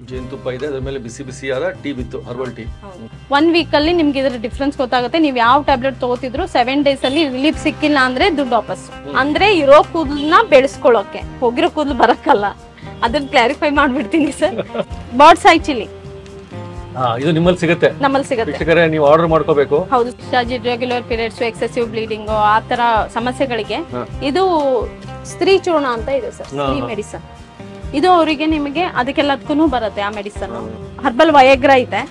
ಜೇನುತುಪ್ಪ ಇದೆ, ಅದ್ರ ಮೇಲೆ ಬಿಸಿ ಬಿಸಿಯಾದ ಟೀ ಬಿತ್ತು, ಹರ್ಬಲ್ ಟೀ. 1 ವೀಕ್ ಅಲ್ಲಿ ನಿಮ್ಗೆ ಇದ್ರ ಡಿಫ್ರೆನ್ಸ್ ಗೊತ್ತಾಗುತ್ತೆ. ನೀವು ಯಾವ ಟ್ಯಾಬ್ಲೆಟ್ ತಗೋತಿದ್ರು 7 ಡೇಸ್ ಅಲ್ಲಿ ರಿಲೀಫ್ ಸಿಕ್ಕಿಲ್ಲ ಅಂದ್ರೆ ದುಡ್ಡು ವಾಪಸ್. ಅಂದ್ರೆ ಇರೋ ಕೂದಲನ್ನ ಬೆಳೆಸ್ಕೊಳ್ಳೋಕೆ, ಹೋಗಿರೋ ಕೂದಲು ಬರಕ್ಕಲ್ಲ. ಅದನ್ನ ಕ್ಲಾರಿಫೈ ಮಾಡ್ಬಿಡ್ತೀನಿ ಸರ್. ಬಾಡ್ಸ್ ಐ ಚಿಲ್ಲಿ ಇದು ನಿಮ್ಮಲ್ಲಿ ಸಿಗುತ್ತೆ, ನಮ್ಮಲ್ಲಿ ಸಿಗುತ್ತೆ. ವೀಕ್ಷಕರೇ ನೀವು ಆರ್ಡರ್ ಮಾಡ್ಕೋಬೇಕು. ಹೌದು, ರೆಗ್ಯುಲರ್ ಪೀರಿಯಡ್ಸ್, ಎಕ್ಸೆಸಿವ್ ಬ್ಲೀಡಿಂಗ್ ಆ ತರ ಸಮಸ್ಯೆಗಳಿಗೆ ಇದು ಸ್ತ್ರೀ ಚೂರ್ಣ ಅಂತ ಇದೆ ಸರ್, ಸ್ತ್ರೀ ಮೆಡಿಸನ್. ಇದು ಅವರಿಗೆ ನಿಮಗೆ ಅದಕ್ಕೆಲ್ಲದಕ್ಕೂ ಬರುತ್ತೆ ಆ ಮೆಡಿಸನ್. ಹರ್ಬಲ್ ವಯಗ್ರಾ ಇದೆ,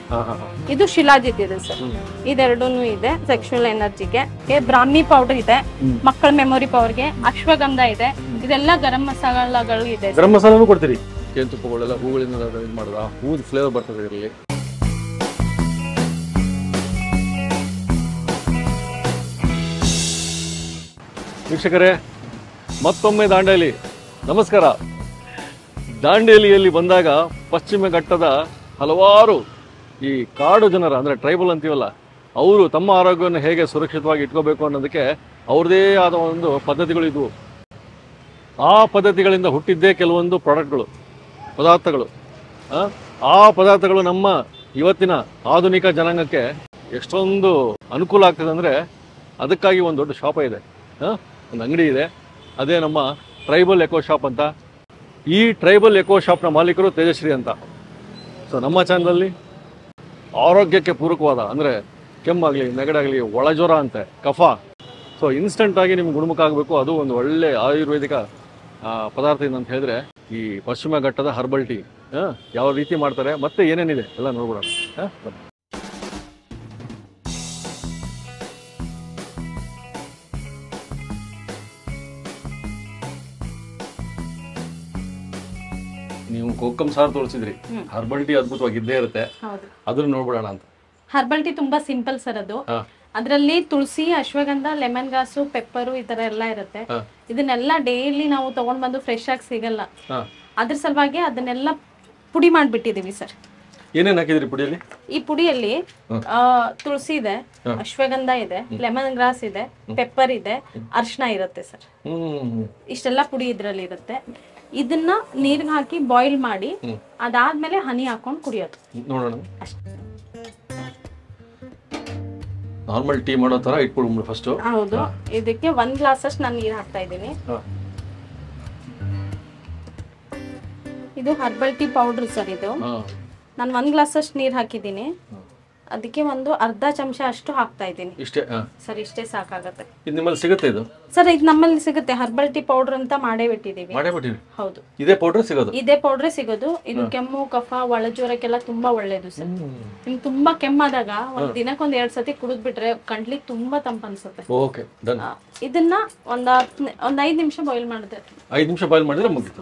ಇದು ಶಿಲಾಜಿತ್ ಇದೆ ಸರ್. ಇದೆರಡೂ ಇದೆ ಸೆಕ್ಷುವಲ್ ಎನರ್ಜಿಗೆ. ಬ್ರಾಹ್ಮಿ ಪೌಡರ್ ಇದೆ ಮಕ್ಕಳ ಮೆಮೊರಿ ಪವರ್ಗೆ. ಅಶ್ವಗಂಧ ಇದೆ. ಇದೆಲ್ಲ ಗರಂ ಮಸಾಲಗಳು ಇದೆ. ಗರಂ ಮಸಾಲನೂ ಕೊಡ್ತೀರಿ? ಜೇನುತುಪ್ಪಗಳೆಲ್ಲ ಹೂಗಳಿಂದ ಇದು ಮಾಡೋದು, ಆ ಹೂದ ಫ್ಲೇವರ್ ಬರ್ತದೆ ಇದರಲ್ಲಿ. ವೀಕ್ಷಕರೇ, ಮತ್ತೊಮ್ಮೆ ದಾಂಡೇಲಿ ನಮಸ್ಕಾರ. ದಾಂಡೇಲಿಯಲ್ಲಿ ಬಂದಾಗ ಪಶ್ಚಿಮ ಘಟ್ಟದ ಹಲವಾರು ಈ ಕಾಡು ಜನರ, ಅಂದರೆ ಟ್ರೈಬಲ್ ಅಂತೀವಲ್ಲ, ಅವರು ತಮ್ಮ ಆರೋಗ್ಯವನ್ನು ಹೇಗೆ ಸುರಕ್ಷಿತವಾಗಿ ಇಟ್ಕೋಬೇಕು ಅನ್ನೋದಕ್ಕೆ ಅವ್ರದ್ದೇ ಆದ ಒಂದು ಪದ್ಧತಿಗಳಿದ್ವು. ಆ ಪದ್ಧತಿಗಳಿಂದ ಹುಟ್ಟಿದ್ದೇ ಕೆಲವೊಂದು ಪ್ರಾಡಕ್ಟ್ಗಳು, ಪದಾರ್ಥಗಳು. ಆ ಪದಾರ್ಥಗಳು ನಮ್ಮ ಇವತ್ತಿನ ಆಧುನಿಕ ಜನಾಂಗಕ್ಕೆ ಎಷ್ಟೊಂದು ಅನುಕೂಲ ಆಗ್ತದೆ ಅಂದರೆ ಅದಕ್ಕಾಗಿ ಒಂದು ದೊಡ್ಡ ಶಾಪ ಇದೆ, ಒಂದು ಅಂಗಡಿ ಇದೆ. ಅದೇ ನಮ್ಮ ಟ್ರೈಬಲ್ ಎಕೋ ಶಾಪ್ ಅಂತ. ಈ ಟ್ರೈಬಲ್ ಎಕೋ ಶಾಪ್ನ ಮಾಲೀಕರು ತೇಜಶ್ರೀ ಅಂತ. ಸೊ ನಮ್ಮ ಚಾನಲಲ್ಲಿ ಆರೋಗ್ಯಕ್ಕೆ ಪೂರಕವಾದ, ಅಂದರೆ ಕೆಮ್ಮಾಗಲಿ, ನೆಗಡಾಗಲಿ, ಒಳಜ್ವರ ಅಂತೆ, ಕಫ, ಸೊ ಇನ್ಸ್ಟೆಂಟಾಗಿ ನಿಮ್ಗೆ ಗುಣಮುಖ ಆಗಬೇಕು, ಅದು ಒಂದು ಒಳ್ಳೆ ಆಯುರ್ವೇದಿಕ ಪದಾರ್ಥ ಅಂತ ಹೇಳಿದ್ರೆ ಈ ಪಶ್ಚಿಮ ಘಟ್ಟದ ಹರ್ಬಲ್ ಟೀ ಯಾವ ರೀತಿ ಮಾಡ್ತಾರೆ ಮತ್ತೆ ಏನೇನಿದೆ ಎಲ್ಲ ನೋಡ್ಬಿಡೋಣ. ನೀವು ಕೋಕಂ ಸಾರು ತೋರಿಸಿದ್ರಿ, ಹರ್ಬಲ್ ಟೀ ಅದ್ಭುತವಾಗಿದ್ದೇ ಇರುತ್ತೆ, ಅದನ್ನ ನೋಡ್ಬಿಡೋಣ ಅಂತ. ಹರ್ಬಲ್ ಟೀ ತುಂಬಾ ಸಿಂಪಲ್ ಸರ್. ಅದು ಅದರಲ್ಲಿ ತುಳಸಿ, ಅಶ್ವಗಂಧ, ಲೆಮನ್ ಗ್ರಾಸು, ಪೆಪ್ಪರು ಈ ತರ ಎಲ್ಲ ಇರುತ್ತೆ. ಇದನ್ನೆಲ್ಲ ಡೈಲಿ ನಾವು ತಗೊಂಡ್ ಬಂದು ಫ್ರೆಶ್ ಆಗಿ ಸಿಗಲ್ಲ. ಅದ್ರ ಸಲುವಾಗಿ ಅದನ್ನೆಲ್ಲ ಪುಡಿ ಮಾಡ್ಬಿಟ್ಟಿದೀವಿ ಸರ್. ಏನೇನ್ ಹಾಕಿದ್ರಿ ಪುಡಿಯಲ್ಲಿ? ಈ ಪುಡಿಯಲ್ಲಿ ತುಳಸಿ ಇದೆ, ಅಶ್ವಗಂಧ ಇದೆ, ಲೆಮನ್ ಗ್ರಾಸ್ ಇದೆ, ಪೆಪ್ಪರ್ ಇದೆ, ಅರ್ಶಿನ ಇರುತ್ತೆ ಸರ್. ಇಷ್ಟೆಲ್ಲ ಪುಡಿ ಇದ್ರಲ್ಲಿ ಇರುತ್ತೆ. ಇದನ್ನ ನೀರ್ಗೆ ಹಾಕಿ ಬಾಯ್ಲ್ ಮಾಡಿ ಅದಾದ್ಮೇಲೆ ಹನಿ ಹಾಕೊಂಡು ಕುಡಿಯೋದು. ನೋಡೋಣ. ನಾರ್ಮಲ್ ಟೀ ಮಾಡೋ ತರ ಇಟ್ಬಿಡು ಫಸ್ಟ್. ಹೌದು. ಇದಕ್ಕೆ 1 ಗ್ಲಾಸ್ ಅಷ್ಟು ನಾನು ನೀರು ಹಾಕ್ತಾ ಇದ್ದೀನಿ. ಇದು ಹರ್ಬಲ್ ಟೀ ಪೌಡರ್ ಸರ್. ಇದು ನಾನು 1 ಗ್ಲಾಸ್ ಅಷ್ಟು ನೀರು ಹಾಕಿದ್ದೀನಿ. ಅದಕ್ಕೆ ಒಂದು ಅರ್ಧ ಚಮಚ ಅಷ್ಟು ಹಾಕ್ತಾ ಇದ್ದೀನಿ. ಇಷ್ಟೇ ಸರ್, ಇಷ್ಟೇ ಸಾಕಾಗುತ್ತೆ. ಇದು ನಿಮ್ಮಲ್ಲಿ ಸಿಗುತ್ತೆ? ಇದು ಸರ್ ಇದು ನಮ್ಮಲ್ಲಿ ಸಿಗುತ್ತೆ. ಹರ್ಬಲ್ ಟೀ ಪೌಡರ್ ಅಂತ ಮಾಡೇ ಬಿಟ್ಟಿದೀವಿ. ಹೌದು, ಇದೇ ಪೌಡರ್ ಸಿಗೋದು? ಇದೇ ಪೌಡರ್ ಸಿಗೋದು. ಇದು ಕೆಮ್ಮು, ಕಫ, ಒಳಜ್ವರಕ್ಕೆಲ್ಲ ತುಂಬಾ ಒಳ್ಳೇದು ಸರ್. ನಿಮ್ಗೆ ತುಂಬಾ ಕೆಮ್ಮಾದಾಗ ಒಂದ್ ದಿನಕ್ಕೊಂದ್ 2 ಸತಿ ಕುಡಿದ್ಬಿಟ್ರೆ ಕಂಡ್ಲಿ ತುಂಬಾ ತಂಪ ಅನ್ಸುತ್ತೆ. Okay, done. ಇದನ್ನ ಒಂದ್ 5 ನಿಮಿಷ ಬಾಯ್ಲ್ ಮಾಡಿದ್ರೆ 5 ನಿಮಿಷ ಬಾಯ್ಲ್ ಮಾಡಿದ್ರೆ ಮುಗಿತು.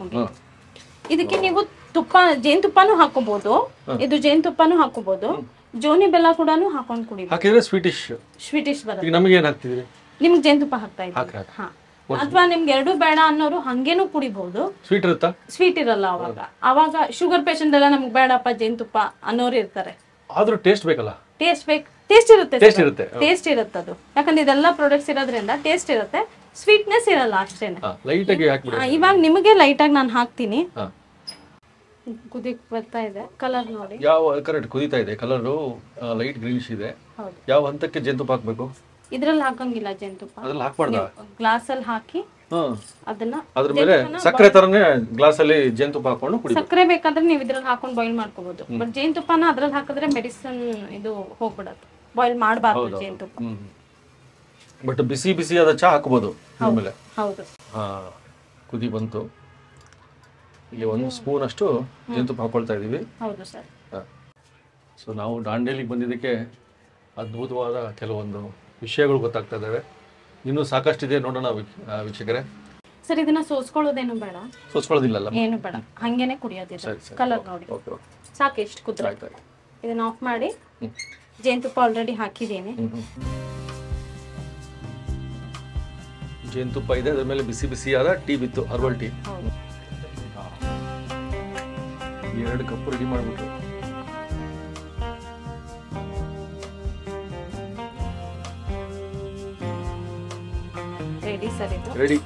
ಇದಕ್ಕೆ ನೀವು ತುಪ್ಪ, ಜೇನುತುಪ್ಪನೂ ಹಾಕೋಬಹುದು. ಇದು ಜೇನುತುಪ್ಪನೂ ಹಾಕೋಬಹುದು. ಜೋನಿ ಬೆಲ್ಲ ಕೂಡ ಹಾಕೊಂಡು ಕುಡಿ. ಹಾಕಿದ್ರೆ ಸ್ವೀಟಿಶ್ ಬರುತ್ತೆ. ನಮಗೆ ಏನು ಹಾಕ್ತಿದ್ರಿ? ನಿಮ್ಗೆ ಜೇನುತುಪ್ಪ ಹಾಕ್ತಾ ಇದ್ದೀವಿ. ಅಥವಾ ನಿಮ್ಗೆ 2 ಬೇಡ ಅನ್ನೋರು ಹಂಗೇನು ಕುಡಿಬಹುದು. ಸ್ವೀಟ್ ಇರುತ್ತಾ? ಸ್ವೀಟ್ ಇರಲ್ಲ ಅವಾಗ ಶುಗರ್ ಪೇಷಂಟ್ ಎಲ್ಲ ನಮ್ಗೆ ಬೇಡಪ್ಪ ಜೇನುತುಪ್ಪ ಅನ್ನೋರು ಇರ್ತಾರೆ. ಆದ್ರೂ ಟೇಸ್ಟ್ ಬೇಕಲ್ಲ? ಟೇಸ್ಟ್ ಇರುತ್ತೆ. ಟೇಸ್ಟ್ ಇರುತ್ತೆ ಅದು. ಯಾಕಂದ್ರೆ ಇದೆಲ್ಲ ಪ್ರಾಡಕ್ಟ್ಸ್ ಇರೋದ್ರಿಂದ ಟೇಸ್ಟ್ ಇರುತ್ತೆ, ಸ್ವೀಟ್ನೆಸ್ ಇರಲ್ಲ ಅಷ್ಟೇನೆ. ಇವಾಗ ನಿಮಗೆ ಲೈಟ್ ಆಗಿ ನಾನು ಹಾಕ್ತೀನಿ. ಕುದಿಕ್ ಬರ್ತಾ ಇದೆ. ಕಲರ್ ನೋಡಿ. ಯಾವ ಕರೆಕ್ಟ್ ಕುದಿತಾ ಇದೆ. ಕಲರ್ ಲೈಟ್ ಗ್ರೀನಿಶ್ ಇದೆ. ಯಾವ ಹಂತಕ್ಕೆ ಜೇನುತುಪ್ಪ ಹಾಕಬೇಕು? ಇದ್ರಲ್ಲಿ ಹಾಕಂಗಿಲ್ಲ ಜೇನುತುಪ್ಪ. ಅದ್ರಲ್ಲಿ ಹಾಕಬಾರ್ದಾ? ಗ್ಲಾಸ್ ಅಲ್ಲಿ ಹಾಕಿ ಅದನ್ನ ಅದ್ರ ಮೇಲೆ ಸಕ್ಕರೆ ತರನೇ ಗ್ಲಾಸ್ ಅಲ್ಲಿ ಜೇನುತುಪ್ಪ ಹಾಕೊಂಡು ಕುಡಿ. ಸಕ್ಕರೆ ಬೇಕಾದ್ರೆ ನೀವು ಇದ್ರಲ್ಲಿ ಹಾಕೊಂಡು ಬಾಯ್ಲ್ ಮಾಡ್ಕೋಬಹುದು. ಬಟ್ ಜೇನುತುಪ್ಪನ ಅದ್ರಲ್ಲಿ ಹಾಕಿದ್ರೆ ಮೆಡಿಸಿನ್ ಇದು ಹೋಗ್ಬಿಡತ್ತೆ. ಬಾಯ್ಲ್ ಮಾಡಬಾರ್ದು ಜೇನುತುಪ್ಪ. ಬಟ್ ಬಿಸಿ ಬಿಸಿಯಾದ ಚಹಾ ಹಾಕಬಹುದು ಆಮೇಲೆ. ಹೌದು. ಕುದಿ ಬಂತು. ಇಲ್ಲಿ 1 ಸ್ಪೂನ್ ಅಷ್ಟು ಜೇನುತುಪ್ಪ ಹಾಕೊಳ್ತಾ ಇದೀವಿ. ಹೌದು ಸರ್. ಸೊ ನಾವು ದಾಂಡೇಲಿಗೆ ಬಂದಿದ್ದಕ್ಕೆ ಅದ್ಭುತವಾದ ಕೆಲವೊಂದು ವಿಷಯಗಳು ಗೊತ್ತಾಗ್ತಾ ಇದ್ದಾವೆ. ಇನ್ನೂ ಸಾಕಷ್ಟಿದೆ, ನೋಡೋಣ ವೀಕ್ಷಕರೇ. ಸರ್ ಇದನ್ನ ಸೋಸ್ಕೊಳ್ಳೋದೇನು ಬೇಡ? ಸೋಸ್ಕೊಳ್ಳೋದಿಲ್ಲ, ಏನು ಬೇಡ, ಹಂಗೇನೆ ಕುಡಿಯೋದಿಲ್ಲ. ಕಲರ್ ನೋಡಿ ಸಾಕು. ಎಷ್ಟು ಕುದ್ರೆ ಇದನ್ನ ಆಫ್ ಮಾಡಿ. ಜೇನುತುಪ್ಪ ಆಲ್ರೆಡಿ ಹಾಕಿದ್ದೀನಿ. ಜೇನುತುಪ್ಪ ಇದೆ, ಅದ್ರ ಮೇಲೆ ಬಿಸಿ ಬಿಸಿಯಾದ ಟೀ ಬಿತ್ತು, ಹರ್ಬಲ್ ಟೀ. 2 ಕಪ್ ರೆಡಿ ಮಾಡ್ಬಿಟ್ಟು ರೆಡಿ ಸರ್. ಇದು ರೆಡಿ.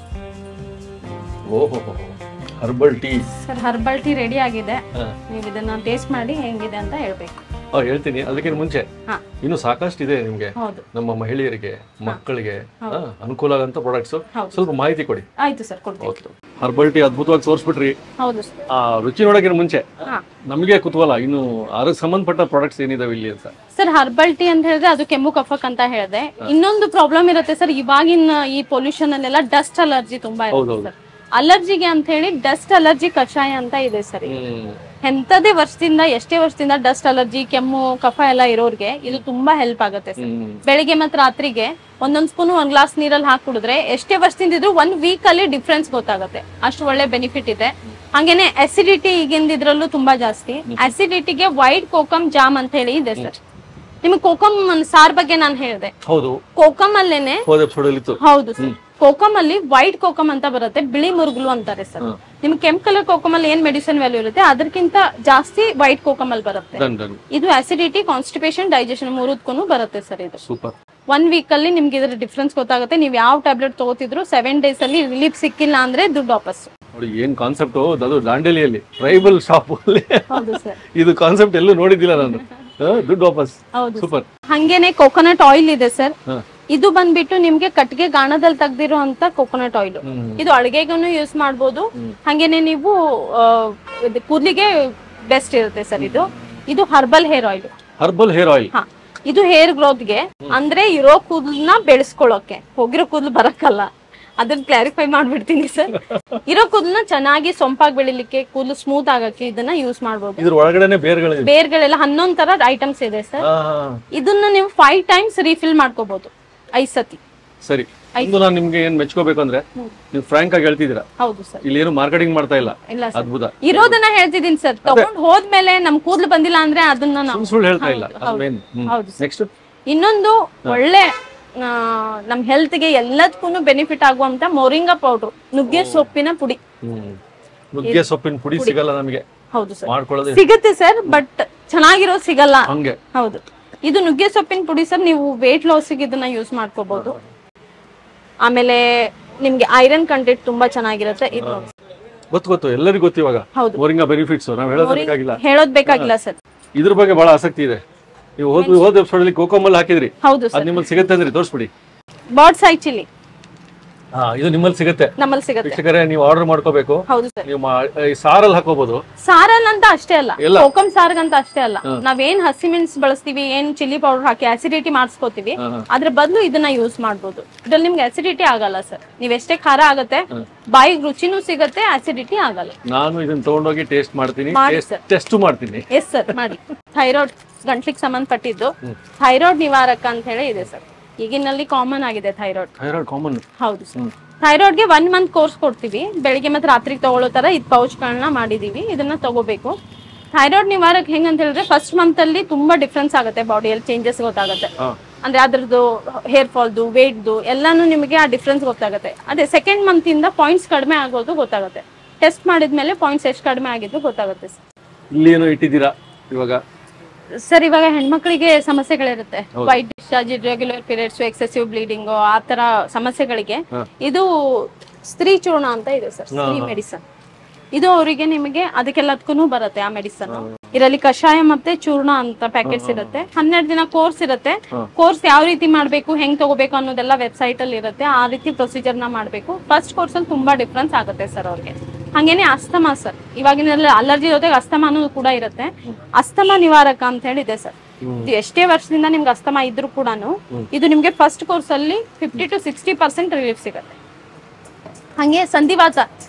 ಓಹೋ, herbal tea. Sir herbal tea ready ಆಗಿದೆ, ನೀವು ಇದನ್ನ ಟೇಸ್ಟ್ ಮಾಡಿ ಹೆಂಗಿದೆ ಅಂತ ಹೇಳ್ಬೇಕು. ಹೇಳ್ತೀನಿ. ಅದಕ್ಕಿಂತ ಮುಂಚೆ ಇನ್ನು ಸಾಕಷ್ಟು ಇದೆ ನಿಮ್ಗೆ, ಹೌದು, ನಮ್ಮ ಮಹಿಳೆಯರಿಗೆ, ಮಕ್ಕಳಿಗೆ ಅನುಕೂಲ ಆಗಂತ ಪ್ರಾಡಕ್ಟ್ಸ್ ಸ್ವಲ್ಪ ಮಾಹಿತಿ ಕೊಡಿ. ಆಯ್ತು ಸರ್, ಕೊಡ್ತೀನಿ. ಹರ್ಬಲ್ ಟೀ ಅದ್ಭುತವಾಗಿ ತೋರಿಸ್ಬಿಟ್ರಿ. ಹೌದು ಆ ರುಚಿ ನೋಡೋಕ್ಕಿಂತ ಮುಂಚೆ ನಮಗೆ ಕುತೂಹಲ, ಇನ್ನು ಅದಕ್ಕೆ ಸಂಬಂಧಪಟ್ಟ ಪ್ರಾಡಕ್ಟ್ಸ್ ಏನಿದಾವೆ ಇಲ್ಲಿ ಅಂತ. ಸರ್ ಹರ್ಬಲ್ ಟೀ ಅಂತ ಹೇಳಿದ್ರೆ ಅದು ಕೆಮ್ಮು ಕಫಕ್ ಅಂತ ಹೇಳಿದೆ. ಇನ್ನೊಂದು ಪ್ರಾಬ್ಲಮ್ ಇರುತ್ತೆ ಸರ್, ಇವಾಗಿನ ಈ ಪೊಲ್ಯೂಷನ್ ಅಲ್ಲೆಲ್ಲ ಡಸ್ಟ್ ಅಲರ್ಜಿ ತುಂಬಾ ಇರುತ್ತೆ ಸರ್. ಅಲರ್ಜಿಗೆ ಅಂತ ಹೇಳಿ ಡಸ್ಟ್ ಅಲರ್ಜಿ ಕಷಾಯ ಅಂತ ಇದೆ ಸರ್. ಎಂತದೇ ವರ್ಷದಿಂದ, ಎಷ್ಟೇ ವರ್ಷದಿಂದ ಡಸ್ಟ್ ಅಲರ್ಜಿ, ಕೆಮ್ಮು, ಕಫ ಎಲ್ಲ ಇರೋರ್ಗೆ ಇದು ತುಂಬಾ ಹೆಲ್ಪ್ ಆಗುತ್ತೆ ಸರ್. ಬೆಳಿಗ್ಗೆ ಮತ್ತು ರಾತ್ರಿಗೆ ಒಂದೊಂದ್ ಸ್ಪೂನ್ 1 ಗ್ಲಾಸ್ ನೀರಲ್ಲಿ ಹಾಕಿ ಕುಡಿದ್ರೆ ಎಷ್ಟೇ ವರ್ಷದಿಂದ ಇದ್ರು 1 ವೀಕ್ ಅಲ್ಲಿ ಡಿಫ್ರೆನ್ಸ್ ಗೊತ್ತಾಗುತ್ತೆ. ಅಷ್ಟು ಒಳ್ಳೆ ಬೆನಿಫಿಟ್ ಇದೆ. ಹಂಗೇನೆ ಅಸಿಡಿಟಿ ಈಗಿಂದಿದ್ರಲ್ಲೂ ತುಂಬಾ ಜಾಸ್ತಿ. ಅಸಿಡಿಟಿಗೆ ವೈಟ್ ಕೋಕಮ್ ಜಾಮ್ ಅಂತ ಹೇಳಿ ಇದೆ ಸರ್. ನಿಮ್ಗೆ ಕೋಕಮ್ ಸಾರ್ ಬಗ್ಗೆ ನಾನು ಹೇಳಿದೆ. ಹೌದು, ಕೋಕಮ್ ಅಲ್ಲೇನೆ. ಹೌದು ಸರ್, ಕೋಕಮ್ ಅಲ್ಲಿ ವೈಟ್ ಕೋಕಮ್ ಅಂತ ಬರುತ್ತೆ, ಬಿಳಿ ಮುರುಗುಲು ಅಂತಾರೆ ಸರ್. ನಿಮ್ಗೆ ಕೆಂಪ್ ಕಲರ್ ಕೋಕಮ್ ಅಲ್ಲಿ ಏನ್ ಮೆಡಿಸಿನ್ ವ್ಯಾಲ್ಯೂ ಇರುತ್ತೆ ಅದಕ್ಕಿಂತ ಜಾಸ್ತಿ ವೈಟ್ ಕೋಕಮ್ ಅಲ್ಲಿ ಬರುತ್ತೆ. ಇದು ಅಸಿಡಿಟಿ, ಕಾನ್ಸ್ಟಿಪೇಷನ್, ಡೈಜೆಷನ್ ಮೂರದಕ್ಕೂ ಬರುತ್ತೆ ಸರ್. ಇದು ಸೂಪರ್. 1 ವೀಕ್ ಅಲ್ಲಿ ನಿಮ್ಗೆ ಇದ್ರ ಡಿಫ್ರೆನ್ಸ್ ಗೊತ್ತಾಗುತ್ತೆ. ನೀವು ಯಾವ ಟ್ಯಾಬ್ಲೆಟ್ ತಗೋತಿದ್ರು 7 ಡೇಸ್ ಅಲ್ಲಿ ರಿಲೀಫ್ ಸಿಕ್ಕಿಲ್ಲ ಅಂದ್ರೆ ದುಡ್ಡು ವಾಪಸ್. ನೋಡಿ ಏನ್ ಕಾನ್ಸೆಪ್ಟ್, ಅದು ದಾಂಡೇಲಿಯಲ್ಲಿ ಟ್ರೈಬಲ್ ಶಾಪ್ ಅಲ್ಲಿ. ಹೌದು ಸರ್, ಇದು ಕಾನ್ಸೆಪ್ಟ್ ಎಲ್ಲೂ ನೋಡಿದ್ದಿಲ್ಲ ನಾನು. ದುಡ್ಡು ವಾಪಸ್. ಸೂಪರ್. ಹಂಗೇನೆ ಕೋಕೋನಟ್ ಆಯಿಲ್ ಇದೆ ಸರ್. ಇದು ಬಂದ್ಬಿಟ್ಟು ನಿಮ್ಗೆ ಕಟ್ಟಿಗೆ ಗಾಣದಲ್ಲಿ ತೆಗ್ದಿರೋ ಅಂತ ಕೋಕೋನಟ್ ಆಯಿಲ್. ಇದು ಅಡುಗೆಗೂ ಯೂಸ್ ಮಾಡ್ಬೋದು. ಹಂಗೇನೆ ನೀವು ಕೂದಲಿಗೆ ಬೆಸ್ಟ್ ಇರುತ್ತೆ ಸರ್. ಇದು herbal hair oil. Herbal hair oil. ಇದು ಹೇರ್ ಗ್ರೋತ್ಗೆ, ಅಂದ್ರೆ ಇರೋ ಕೂದಲನ್ನ ಬೆಳೆಸ್ಕೊಳ್ಳೋಕೆ, ಹೋಗಿರೋ ಕೂದಲು ಬರಕ್ಕಲ್ಲ. ಅದನ್ನ ಕ್ಲಾರಿಫೈ ಮಾಡ್ಬಿಡ್ತೀನಿ ಸರ್. ಇರೋ ಕೂದಲನ್ನ ಚೆನ್ನಾಗಿ ಸೊಂಪಾಗಿ ಬೆಳಿಲಿಕ್ಕೆ, ಕೂದಲು ಸ್ಮೂತ್ ಆಗಕ್ಕೆ ಇದನ್ನ ಯೂಸ್ ಮಾಡ್ಬೋದು. ಇದ್ರ ಒಳಗಡೆನೆ ಬೇರ್ಗಳೆಲ್ಲ 11 ತರ ಐಟಮ್ಸ್ ಇದೆ ಸರ್. ಇದನ್ನ ನೀವು 5 ಟೈಮ್ಸ್ ರೀಫಿಲ್ ಮಾಡ್ಕೋಬಹುದು, 5 ಸತಿ. ಸರಿ, ನಾನು ನಿಮ್ಗೆ ಏನ್ ಮೆಚ್ಕೋಬೇಕು ಅಂದ್ರೆ ನೀವು ಫ್ರಾಂಕ್ ಆಗಿ ಹೇಳ್ತಿದ್ದೀರಾ. ಹೌದು ಸರ್, ಇಲ್ಲಿ ಏನು ಮಾರ್ಕೆಟಿಂಗ್ ಮಾಡ್ತಾ ಇಲ್ಲ. ಅದ್ಭುತ. ಇರೋದನ್ನ ಹೇಳ್ತಿದ್ದೀನಿ ಸರ್. ತಗೊಂಡ್ ಹೋದ್ಮೇಲೆ ನಮ್ ಕೂದಲು ಬಂದಿಲ್ಲ ಅಂದ್ರೆ ಅದನ್ನ ನಾವು ಸುಳ್ಳು ಹೇಳ್ತಾ ಇಲ್ಲ. ನೆಕ್ಸ್ಟ್ ಇನ್ನೊಂದು ಒಳ್ಳೆ ನಮ್ ಹೆಲ್ತ್ ಗೆ ಎಲ್ಲದಕ್ಕೂ ಬೆನಿಫಿಟ್ ಆಗುವಂತ ಮೊರಿಂಗಾ ಪೌಡರ್, ನುಗ್ಗೆ ಸೊಪ್ಪಿನ ಪುಡಿ. ನುಗ್ಗೆ ಸೊಪ್ಪಿನ ಪುಡಿ ಸಿಗಲ್ಲ ನಮಗೆ. ಹೌದು ಸರ್, ಸಿಗುತ್ತೆ ಸರ್, ಬಟ್ ಚೆನ್ನಾಗಿರೋದು ಸಿಗಲ್ಲ. ಹೌದು, ಇದು ನುಗ್ಗೆ ಸೊಪ್ಪಿನ ಪುಡಿ ಸರ್. ನೀವು ವೇಟ್ ಲಾಸ್ಗೆ ಇದನ್ನ ಯೂಸ್ ಮಾಡ್ಕೋಬಹುದು. ಆಮೇಲೆ ನಿಮ್ಗೆ ಐರನ್ ಕಂಟೆಂಟ್ ತುಂಬಾ ಚೆನ್ನಾಗಿರುತ್ತೆ. ಇದು ಗೊತ್ತು, ಎಲ್ಲರಿಗೂ ಗೊತ್ತು ಇವಾಗ. ಮೊರಿಂಗಾ ಬೆನಿಫಿಟ್ಸ್ ನಾವು ಹೇಳೋದ್ ಬೇಕಾಗಿಲ್ಲ ಸರ್. ಇದ್ರ ಬಗ್ಗೆ ಬಹಳ ಆಸಕ್ತಿ ಇದೆ. ನೀವು ಹೋದ ಎಪಿಸೋಡ್ ಅಲ್ಲಿ ಕೋಕೋಮಲ್ ಹಾಕಿದ್ರಿ. ಹೌದು ಸರ್, ನಿಮ್ಮಲ್ಲಿ ಸಿಗುತ್ತೆ ಅಂದ್ರೆ ತೋರಿಸ್ಬಿಡಿ. ಬರ್ಡ್ಸ್ ಐ ಚಿಲ್ಲಿ ಇದು ನಿಮ್ಮಲ್ಲಿ ಸಿಗುತ್ತೆ. ನಮ್ಮಲ್ಲಿ ಸಿಗುತ್ತೆ. ವೀಕ್ಷಕರೇ, ನೀವು ಆರ್ಡರ್ ಮಾಡ್ಕೋಬೇಕು. ಹೌದು ಸರ್, ನೀವು ಸಾರಲ್ಲಿ ಹಾಕೋಬಹುದು. ಸಾರಲ್ ಅಂತ ಅಷ್ಟೇ ಅಲ್ಲ, ಕೋಕಮ್ ಸಾರ್ಗಂತ ಅಷ್ಟೇ ಅಲ್ಲ. ನಾವೇನ್ ಹಸಿಮೆಣಸ್ ಬಳಸ್ತೀವಿ, ಏನ್ ಚಿಲ್ಲಿ ಪೌಡರ್ ಹಾಕಿ ಅಸಿಡಿಟಿ ಮಾಡಿಸ್ಕೋತೀವಿ, ಅದ್ರ ಬದಲು ಇದನ್ನ ಯೂಸ್ ಮಾಡ್ಬೋದು. ಇದ್ರಲ್ಲಿ ನಿಮ್ಗೆ ಅಸಿಡಿಟಿ ಆಗಲ್ಲ ಸರ್. ನೀವ್ ಎಷ್ಟೇ ಖಾರ ಆಗತ್ತೆ, ಬಾಯಿಗೆ ರುಚಿನೂ ಸಿಗತ್ತೆ, ಅಸಿಡಿಟಿ ಆಗಲ್ಲ. ನಾನು ಇದನ್ನ ತಗೊಂಡೋಗಿ ಟೇಸ್ಟ್ ಮಾಡ್ತೀನಿ, ಟೆಸ್ಟ್ ಮಾಡ್ತೀನಿ. ಎಸ್ ಸರ್, ಮಾಡಿ. ಥೈರಾಯ್ಡ್, ಗಂಟ್ಲಿಗೆ ಸಂಬಂಧಪಟ್ಟಿದ್ದು ಥೈರಾಯ್ಡ್ ನಿವಾರಕ ಅಂತ ಹೇಳಿ ಇದೆ ಸರ್. ಈಗಿನಲ್ಲಿ ಕಾಮನ್ ಆಗಿದೆ ಥೈರಾಯ್ಡ್ ಕಾಮನ್. ಹೌದು ಸರ್, ಥೈರಾಯ್ಡ್ಗೆ 1 ಮಂತ್ ಕೋರ್ಸ್ ಕೊಡ್ತೀವಿ. ಬೆಳಿಗ್ಗೆ ಮತ್ತೆ ರಾತ್ರಿಗೆ ತಗೊಳ್ಳೋ ತರ ಇದು ಪೌಚ್ಗಳನ್ನ ಮಾಡಿದೀವಿ. ಇದನ್ನ ತಗೋಬೇಕು. ಥೈರಾಯ್ಡ್ ನಿವಾರಕ ಹೆಂಗಂತ ಹೇಳಿದ್ರೆ ಫಸ್ಟ್ ಮಂತ್ ಅಲ್ಲಿ ತುಂಬಾ ಡಿಫ್ರೆನ್ಸ್ ಆಗುತ್ತೆ, ಬಾಡಿಯಲ್ಲಿ ಚೇಂಜಸ್ ಗೊತ್ತಾಗುತ್ತೆ. ಅಂದ್ರೆ ಅದ್ರದ್ದು ಹೇರ್ ಫಾಲ್ದು, ವೇಟ್ದು ಎಲ್ಲಾನು ನಿಮಗೆ ಆ ಡಿಫ್ರೆನ್ಸ್ ಗೊತ್ತಾಗುತ್ತೆ. ಅದೇ ಸೆಕೆಂಡ್ ಮಂತ್ ಇಂದ ಪಾಯಿಂಟ್ಸ್ ಕಡಿಮೆ ಆಗೋದು ಗೊತ್ತಾಗುತ್ತೆ. ಟೆಸ್ಟ್ ಮಾಡಿದ್ಮೇಲೆ ಪಾಯಿಂಟ್ಸ್ ಎಷ್ಟು ಕಡಿಮೆ ಆಗಿದ್ದು ಗೊತ್ತಾಗುತ್ತೆ ಸರ್. ಇಲ್ಲಿ ಏನೋ ಇಟ್ಟಿದ್ದೀರಾ ಇವಾಗ ಸರ್? ಇವಾಗ ಹೆಣ್ಮಕ್ಳಿಗೆ ಸಮಸ್ಯೆಗಳಿರುತ್ತೆ, white discharge, irregular periods, excessive bleeding, ಆ ತರ ಸಮಸ್ಯೆಗಳಿಗೆ ಇದು ಸ್ತ್ರೀ ಚೂರ್ಣ ಅಂತ ಇದೆ ಸರ್, ಸ್ತ್ರೀ ಮೆಡಿಸನ್. ಇದು ಅವರಿಗೆ ನಿಮಗೆ ಅದಕ್ಕೆಲ್ಲದಕ್ಕೂ ಬರುತ್ತೆ ಆ ಮೆಡಿಸನ್. ಇದರಲ್ಲಿ ಕಷಾಯ ಮತ್ತೆ ಚೂರ್ಣ ಅಂತ ಪ್ಯಾಕೆಟ್ಸ್ ಇರುತ್ತೆ. 12 ದಿನ ಕೋರ್ಸ್ ಇರುತ್ತೆ. ಕೋರ್ಸ್ ಯಾವ ರೀತಿ ಮಾಡ್ಬೇಕು, ಹೆಂಗ್ ತಗೋಬೇಕು ಅನ್ನೋದೆಲ್ಲ ವೆಬ್ಸೈಟ್ ಅಲ್ಲಿ ಇರುತ್ತೆ. ಆ ರೀತಿ ಪ್ರೊಸೀಜರ್ ನ ಮಾಡ್ಬೇಕು. ಫಸ್ಟ್ ಕೋರ್ಸ್ ಅಲ್ಲಿ ತುಂಬಾ ಡಿಫ್ರೆನ್ಸ್ ಆಗುತ್ತೆ ಸರ್ ಅವ್ರಿಗೆ. ಹಂಗೇನೆ ಅಸ್ತಮಾ ಸರ್, ಇವಾಗಿನ ಅಲರ್ಜಿ ಜೊತೆಗೆ ಅಸ್ತಮಾನು ಕೂಡ ಇರುತ್ತೆ. ಅಸ್ತಮಾ ನಿವಾರಕ ಅಂತ ಹೇಳಿದೆ ಸರ್. ಎಷ್ಟೇ ವರ್ಷದಿಂದ ನಿಮ್ಗೆ ಅಸ್ತಮಾ ಇದ್ರೂ ಕೂಡ ಇದು ನಿಮ್ಗೆ ಫಸ್ಟ್ ಕೋರ್ಸ್ ಅಲ್ಲಿ 50 to 60% ರಿಲೀಫ್ ಸಿಗುತ್ತೆ. ಹಂಗೆ ಸಂಧಿವಾತ,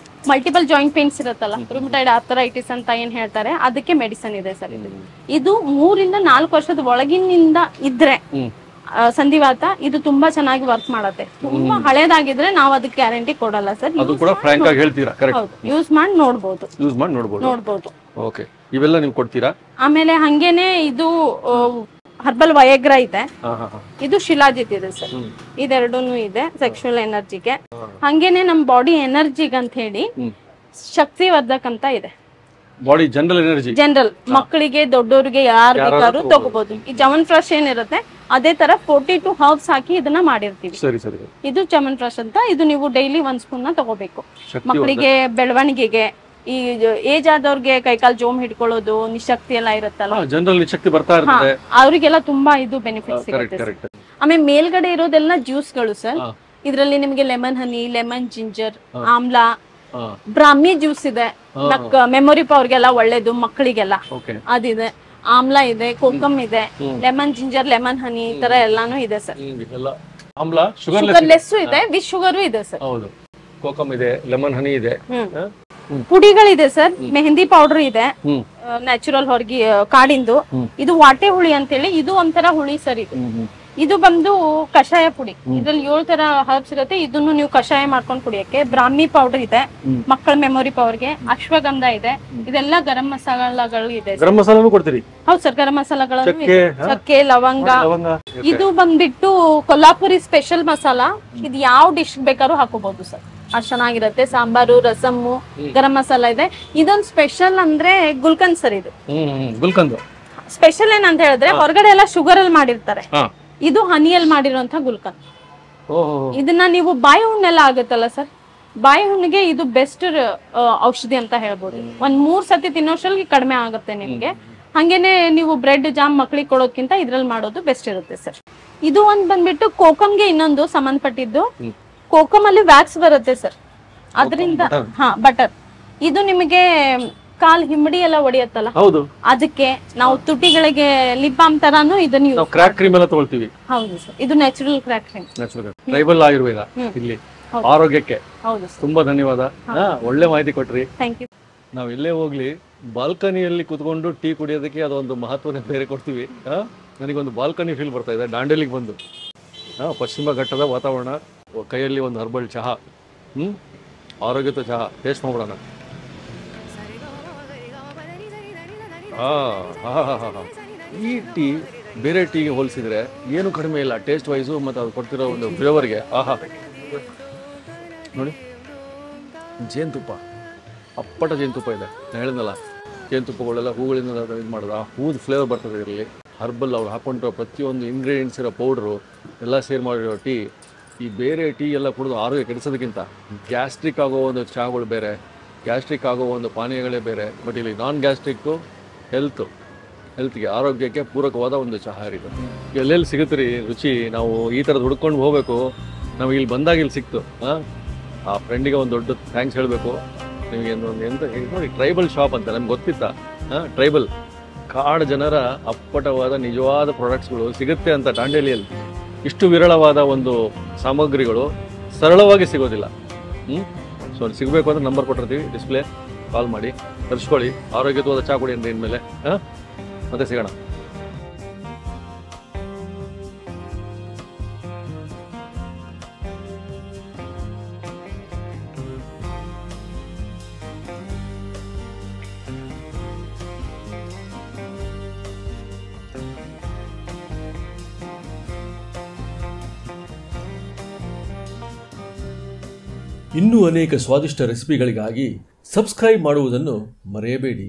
ಮಲ್ಟಿಪಲ್ ಜಾಯಿಂಟ್ ಪೇನ್ಸ್ ಇರುತ್ತಲ್ಲ, ರುಮಟೈಡ್ ಆರ್ಥರೈಟಿಸ್ ಅಂತ ಏನ್ ಹೇಳ್ತಾರೆ, ಅದಕ್ಕೆ ಮೆಡಿಸನ್ ಇದೆ ಸರ್. ಇದು 3 ರಿಂದ 4 ವರ್ಷದ ಒಳಗಿನಿಂದ ಇದ್ರೆ ಸಂಧಿವಾತ ಇದು ತುಂಬಾ ಚೆನ್ನಾಗಿ ವರ್ಕ್ ಮಾಡುತ್ತೆ. ತುಂಬಾ ಹಳೇದಾಗಿದ್ರೆ ನಾವು ಅದಕ್ಕೆ ಗ್ಯಾರಂಟಿ ಕೊಡಲ್ಲ ಸರ್. ಅದು ಕೂಡ ಫ್ರಾಂಕ್ ಆಗಿ ಹೇಳ್ತೀರಾ? ಕರೆಕ್ಟ್. ಯೂಸ್ ಮಾಡಿ ನೋಡಬಹುದು. ಓಕೆ, ಇವೆಲ್ಲ ನೀವು ಕೊಡ್ತೀರಾ? ಆಮೇಲೆ ಹಂಗೇನೆ ಇದು ಹರ್ಬಲ್ ವಯಗ್ರಾ ಇದೆ. ಇದು ಶಿಲಾಜಿತ್ ಇದೆ ಸರ್. ಇದೆರಡೂನು ಇದೆ ಸೆಕ್ಷುವಲ್ ಎನರ್ಜಿಗೆ. ಹಂಗೇನೆ ನಮ್ ಬಾಡಿ ಎನರ್ಜಿಗೆ ಅಂತ ಹೇಳಿ ಶಕ್ತಿವರ್ಧಕ ಅಂತ ಇದೆ. ಬಾಡಿ ಜನರಲ್ ಎನರ್ಜಿ, ಜನರಲ್ ಮಕ್ಕಳಿಗೆ, ದೊಡ್ಡವರಿಗೆ ಯಾರು ಬೇಕಾದ್ರೂ ತಗೋಬಹುದು. ಈ ಚಮನ್ ಫ್ರೆಶ್ ಏನಿರುತ್ತೆ ಅದೇ ತರ 42 ಹರ್ಬ್ಸ್ ಹಾಕಿ ಇದನ್ನ ಮಾಡಿರ್ತೀವಿ. ಇದು ಚಮನ್ ಫ್ರೆಶ್ ಅಂತ. ಇದು ನೀವು ಡೈಲಿ 1 ಸ್ಪೂನ್ ನ ತಗೋಬೇಕು. ಮಕ್ಕಳಿಗೆ ಬೆಳವಣಿಗೆಗೆ, ಈ ಏಜ್ ಆದವ್ರಿಗೆ ಕೈಕಾಲ್ ಜೋಮ್ ಹಿಡ್ಕೊಳ್ಳೋದು ನಿಶಕ್ತಿ ಎಲ್ಲ ಇರುತ್ತಲ್ಲ, ಜನರಲ್ ಶಕ್ತಿ ಬರ್ತಾ ಇರ್ತದೆ, ಅವ್ರಿಗೆಲ್ಲ ತುಂಬಾ ಇದು ಬೆನಿಫಿಟ್ ಸಿಗುತ್ತೆ. ಆಮೇಲೆ ಮೇಲ್ಗಡೆ ಇರೋದೆಲ್ಲ ಜ್ಯೂಸ್ಗಳು ಸರ್. ಇದ್ರಲ್ಲಿ ನಿಮ್ಗೆ ಲೆಮನ್ ಹನಿ, ಲೆಮನ್ ಜಿಂಜರ್, ಆಮ್ಲಾ, ಬ್ರಾಹ್ಮಿ ಜ್ಯೂಸ್ ಇದೆ, ಮೆಮೊರಿ ಪವರ್ಗೆಲ್ಲ ಒಳ್ಳೇದು, ಮಕ್ಕಳಿಗೆಲ್ಲ ಅದಿದೆ. ಆಮ್ಲಾ ಇದೆ, ಕೋಕಮ್ ಇದೆ, ಲೆಮನ್ ಜಿಂಜರ್, ಲೆಮನ್ ಹನಿ, ಈ ತರ ಎಲ್ಲಾನು ಇದೆ ಸರ್. ಶುಗರ್ ಲೆಸ್ ಇದೆ, ವಿತ್ ಶುಗರ್ ಇದೆ ಸರ್. ಹೌದು, ಕೋಕಮ್ ಇದೆ, ಲೆಮನ್ ಹನಿ ಇದೆ, ಪುಡಿಗಳಿದೆ ಸರ್. ಮೆಹಂದಿ ಪೌಡರ್ ಇದೆ, ನ್ಯಾಚುರಲ್ ಹೊರಗಿ ಕಾಡಿಂದು. ಇದು ವಾಟೆ ಹುಳಿ ಅಂತೇಳಿ, ಇದು ಒಂಥರ ಹುಳಿ ಸರ್. ಇದು ಬಂದು ಕಷಾಯ ಪುಡಿ. ಇದ್ರಲ್ಲಿ 7 ತರ ಹರ್ಬ್ಸ್ ಇರುತ್ತೆ. ಇದನ್ನು ನೀವು ಕಷಾಯ ಮಾಡ್ಕೊಂಡು ಕುಡಿಯಕ್ಕೆ. ಬ್ರಾಹ್ಮಿ ಪೌಡರ್ ಇದೆ ಮಕ್ಕಳ ಮೆಮೊರಿ ಪವರ್ಗೆ. ಅಶ್ವಗಂಧ ಇದೆ. ಇದೆಲ್ಲ ಗರಂ ಮಸಾಲಗಳು ಇದೆ. ಗರಂ ಮಸಾಲಾನು ಕೊಡ್ತೀರಿ? ಹೌದು ಸರ್, ಗರಂ ಮಸಾಲಗಳನ್ನು ಇದೆ. ಚಕ್ಕೆ, ಲವಂಗ. ಇದು ಬಂದ್ಬಿಟ್ಟು ಕೊಲ್ಲಾಪುರಿ ಸ್ಪೆಷಲ್ ಮಸಾಲಾ. ಇದು ಯಾವ ಡಿಶ್ ಬೇಕಾದ್ರೂ ಹಾಕೋಬಹುದು ಸರ್, ಅಷ್ಟು ಚೆನ್ನಾಗಿರುತ್ತೆ. ಸಾಂಬಾರು, ರಸಮ್ಮು, ಗರಂ ಮಸಾಲ ಇದೆ. ಇದೊಂದು ಸ್ಪೆಷಲ್ ಅಂದ್ರೆ ಗುಲ್ಕಂದ್ ಸರ್. ಇದು ಗುಲ್ಕಂದ್ ಸ್ಪೆಷಲ್ ಏನಂತ ಹೇಳಿದ್ರೆ, ಹೊರಗಡೆ ಎಲ್ಲ ಶುಗರ್ ಅಲ್ಲಿ ಮಾಡಿರ್ತಾರೆ, ಇದು ಹನಿಯಲ್ಲಿ ಮಾಡಿರುವಂತ ಗುಲ್ಕಂದ್. ಇದನ್ನ ನೀವು ಬಾಯಿ ಹುಣ್ಣೆಲ್ಲ ಆಗುತ್ತಲ್ಲ ಸರ್, ಬಾಯಿ ಹುಣ್ಣಿಗೆ ಇದು ಬೆಸ್ಟ್ ಔಷಧಿ ಅಂತ ಹೇಳ್ಬೋದು. 3 ಸತಿ ತಿನ್ನೋಷ್ಟಲ್ಲಿ ಕಡಿಮೆ ಆಗುತ್ತೆ ನಿಮ್ಗೆ. ಹಂಗೇನೆ ನೀವು ಬ್ರೆಡ್ ಜಾಮ್ ಮಕ್ಳಿಗೆ ಕೊಡೋದ್ಕಿಂತ ಇದ್ರಲ್ಲಿ ಮಾಡೋದು ಬೆಸ್ಟ್ ಇರುತ್ತೆ ಸರ್. ಇದು ಒಂದ್ ಬಂದ್ಬಿಟ್ಟು ಕೋಕಮ್ಗೆ ಇನ್ನೊಂದು ಸಂಬಂಧಪಟ್ಟಿದ್ದು. ಕೋಕಮ್ ಅಲ್ಲಿ ವ್ಯಾಕ್ಸ್ ಬರುತ್ತೆ ಸರ್, ಅದರಿಂದ ಬಟರ್. ಇದು ನಿಮಗೆ ಕಾಲ್ ಹಿಮ್ಮಡಿ ಎಲ್ಲ ಹೊಡಿಯತ್ತಲ್ಲ, ಅದಕ್ಕೆ ನಾವು ತುಟಿಗಳಿಗೆ ಲಿಪ್ ಬಾಮ್ ತರಾನು ಇದನ್ನ ಕ್ರ್ಯಾಕ್ ಕ್ರೀಮ್ ಎಲ್ಲ ತಗೊಳ್ತೀವಿ. ಹೌದು ಸರ್, ಇದು natural crack cream, tribal Ayurveda ಇಲ್ಲಿ ಆರೋಗ್ಯಕ್ಕೆ. ಹೌದು, ತುಂಬಾ ಧನ್ಯವಾದ, ಒಳ್ಳೆ ಮಾಹಿತಿ ಕೊಟ್ರಿ. Thank you. ನಾವ್ ಎಲ್ಲೇ ಹೋಗ್ಲಿ ಬಾಲ್ಕನಿಯಲ್ಲಿ ಕುತ್ಕೊಂಡು ಟೀ ಕುಡಿಯೋದಕ್ಕೆ ಅದೊಂದು ಮಹತ್ವನೇ ಬೇರೆ ಕೊಡ್ತೀವಿ. ನನಗೊಂದು ಬಾಲ್ಕನಿ ಫೀಲ್ ಬರ್ತಾ ಇದೆ ದಾಂಡೇಲಿಗೆ ಬಂದು. ಪಶ್ಚಿಮ ಘಟ್ಟದ ವಾತಾವರಣ, ಕೈಯಲ್ಲಿ ಒಂದು ಹರ್ಬಲ್ ಚಹಾ, ಆರೋಗ್ಯದ ಚಹಾ ಟೇಸ್ಟ್ ಮಾಡೋಣ. ಈ ಟೀ ಬೇರೆ ಟೀಗೆ ಹೋಲಿಸಿದ್ರೆ ಏನು ಕಡಿಮೆ ಇಲ್ಲ ಟೇಸ್ಟ್ ವೈಸು, ಮತ್ತು ಅದು ಕೊಡ್ತಿರೋ ಒಂದು ಫ್ಲೇವರ್ಗೆ. ನೋಡಿ, ಜೇನುತುಪ್ಪ, ಅಪ್ಪಟ ಜೇನುತುಪ್ಪ ಇದೆ. ನಾನು ಹೇಳಿದ್ನಲ್ಲ, ಜೇನುತುಪ್ಪಗಳೆಲ್ಲ ಹೂಗಳಿಂದ ಇದು ಮಾಡೋದು, ಆ ಹೂದ ಫ್ಲೇವರ್ ಬರ್ತದೆ ಇದರಲ್ಲಿ. ಹರ್ಬಲ್ ಅವ್ರು ಹಾಕೊಂಡಿರೋ ಪ್ರತಿಯೊಂದು ಇಂಗ್ರೀಡಿಯೆಂಟ್ಸ್ ಇರೋ ಪೌಡ್ರು ಎಲ್ಲ ಸೇರ್ ಮಾಡಿರೋ ಟೀ. ಈ ಬೇರೆ ಟೀ ಎಲ್ಲ ಕುಡಿದು ಆರೋಗ್ಯ ಕೆಡಿಸೋದಕ್ಕಿಂತ ಗ್ಯಾಸ್ಟ್ರಿಕ್ ಆಗೋ ಒಂದು ಚಹಾಗಳು ಬೇರೆ, ಗ್ಯಾಸ್ಟ್ರಿಕ್ ಆಗೋ ಒಂದು ಪಾನೀಯಗಳೇ ಬೇರೆ. ಬಟ್ ಇಲ್ಲಿ ನಾನ್ ಗ್ಯಾಸ್ಟ್ರಿಕ್ಕು, ಹೆಲ್ತ್ಗೆ, ಆರೋಗ್ಯಕ್ಕೆ ಪೂರಕವಾದ ಒಂದು ಚಹಾ ಇದು. ಎಲ್ಲೆಲ್ಲಿ ಸಿಗುತ್ತೆ ರೀ ರುಚಿ? ನಾವು ಈ ಥರದ್ದು ಹುಡ್ಕೊಂಡು ಹೋಗಬೇಕು. ನಾವು ಇಲ್ಲಿ ಬಂದಾಗ ಇಲ್ಲಿ ಸಿಕ್ತು. ಆ ಫ್ರೆಂಡಿಗೆ ಒಂದು ದೊಡ್ಡ ಥ್ಯಾಂಕ್ಸ್ ಹೇಳಬೇಕು. ನಿಮಗೆ ಒಂದು ಎಂತ ನೋಡಿ, ಟ್ರೈಬಲ್ ಶಾಪ್ ಅಂತ ನಮ್ಗೆ ಗೊತ್ತಿತ್ತ? ಟ್ರೈಬಲ್ ಕಾಡು ಜನರ ಅಪ್ಪಟವಾದ ನಿಜವಾದ ಪ್ರಾಡಕ್ಟ್ಸ್ಗಳು ಸಿಗುತ್ತೆ ಅಂತ ದಾಂಡೇಲಿಯಲ್ಲಿ. ಇಷ್ಟು ವಿರಳವಾದ ಒಂದು ಸಾಮಗ್ರಿಗಳು ಸರಳವಾಗಿ ಸಿಗೋದಿಲ್ಲ. ಸೊ ಸಿಗಬೇಕು ಅಂದ್ರೆ ನಂಬರ್ ಕೊಟ್ಟಿರ್ತೀವಿ, ಡಿಸ್ಪ್ಲೇ, ಕಾಲ್ ಮಾಡಿ ತರಿಸ್ಕೊಳ್ಳಿ. ಆರೋಗ್ಯವಾದ ಚಹಾ ಕುಡಿ ಅಂದ್ರೆ ಇನ್ಮೇಲೆ. ಮತ್ತೆ ಸಿಗೋಣ. ಇನ್ನೂ ಅನೇಕ ಸ್ವಾದಿಷ್ಟ ರೆಸಿಪಿಗಳಿಗಾಗಿ ಸಬ್ಸ್ಕ್ರೈಬ್ ಮಾಡುವುದನ್ನು ಮರೆಯಬೇಡಿ.